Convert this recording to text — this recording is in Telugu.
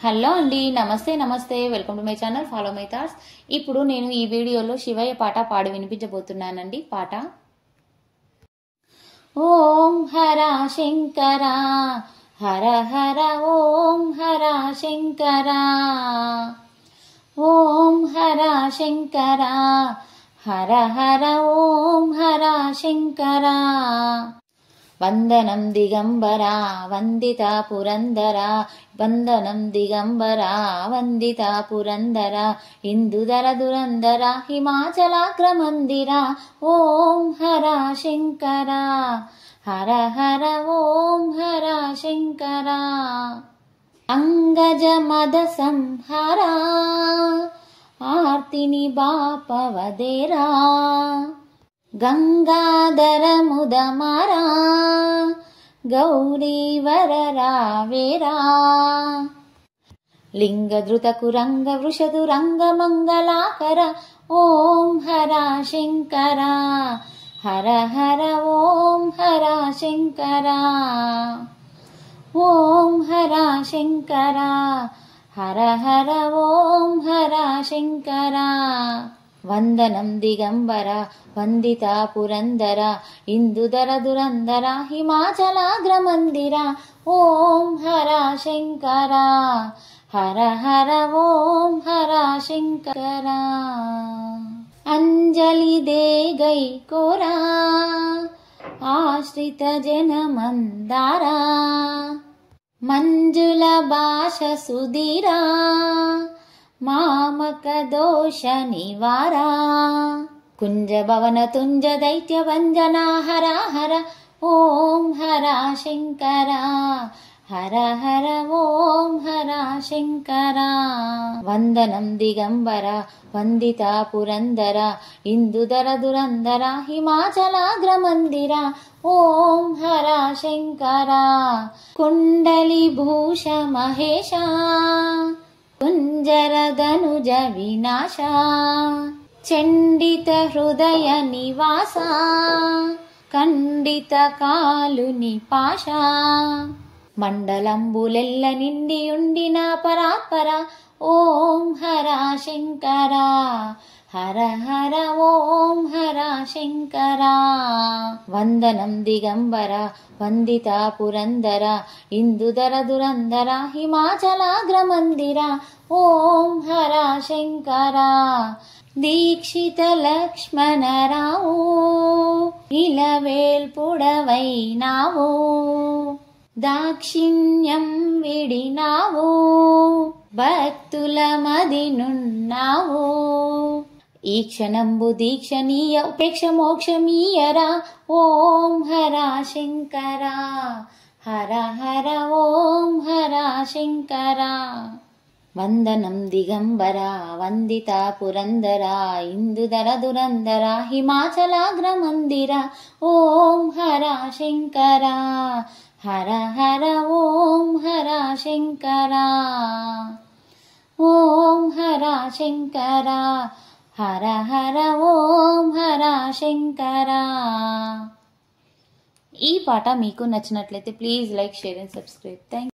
హలో అండి, నమస్తే welcome to my channel follow my thoughts. ఇప్పుడు నేను ఈ వీడియోలో శివయ్య పాట పాడి వినిపించబోతున్నానండి. పాట ఓం హర శంకర హర హర ఓం హర శంకర ఓం హర శంకర హర హర ఓం హర శంకర వందనం దిగంబరా వందిత పురందరా వందనం దిగంబరా వందిత పురందరా ఇందుదర దురందర హిమాచలాగ్రమందిరా ఓం హర శంకర హర హర ఓం హర శంకర అంగజ మద సంహారా ఆర్తిని బాపవదేరా గంగాధర ముదమారా గౌరీవర రావేరా లింగధృత కురంగ వృషదు రంగ మంగళాకర ఓం హర శంకర హర హర ఓం హర శంకర ఓం హర శంకర హర హర ఓం హర శంకర వందనం దిగంబర వందిత పురందర ఇందుదర దురందర హిమాచలాగ్రమందిర ఓం హర శంకర హర హర ఓం హర శంకర అంజలి దే గై కోరా ఆశ్రిత జన మందారా మంజుల భాష సుధీరా మామక దోష నివారా కుంజ భవన తుంజ దైత్య వంజనా హర హర ఓం హర శంకర హర హర ఓం హర శంకర వందనం దిగంబర వందిత పురందర ఇందుదర దురందర హిమాచలాగ్రమందిర ఓం హర శంకర కుండలి భూష మహేశ కుంజరదనుజ వినాశ చండిత హృదయ నివాస ఖండిత కాలుని పాశ మండలంబులెల్ల నిండియుండిన పరాత్పర ఓం హర శంకర హర హర ఓం హర శంకర వందనం దిగంబర వందిత పురందర ఇందుదర దురందర హిమాచలాగ్రమందిర ఓం హర శంకర దీక్షిత లక్ష్మణరావు ఇలవేల్పుడవైనావు దాక్షిణ్యం విడినావు భక్తుల మదినున్నావు ఈ క్షణంబు దీక్షణీయ ఉపేక్ష మోక్షమీయరా ఓం హర శంకర హర హర ఓం హర శంకర వందనం దిగంబర వందిత పురందర ఇందుదర దురందర హిమాచలాగ్రమందిర ఓం హర శంకర హర హర ఓం హర శంకర ఓం హర శంకర హర హర ఓం హర శంకర. ఈ పాట మీకు నచ్చినట్లయితే please like, share and subscribe. Thank